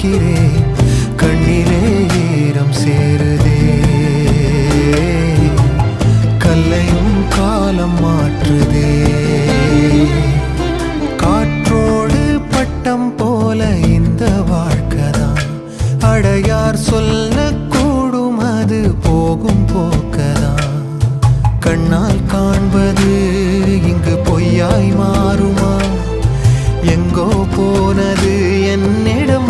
பார்க்கிறேன், கண்ணிலே ஈரம் சேருதே. கல்லையும் காலம் மாற்றுதே. காற்றோடு பட்டம் போல இந்த வாழ்க்கைதான், அடையார் சொல்லக்கூடும் அது போகும் போக்கதான். கண்ணால் காண்பது இங்கு பொய்யாய் மாறுமா? எங்கோ போனது என்னிடம்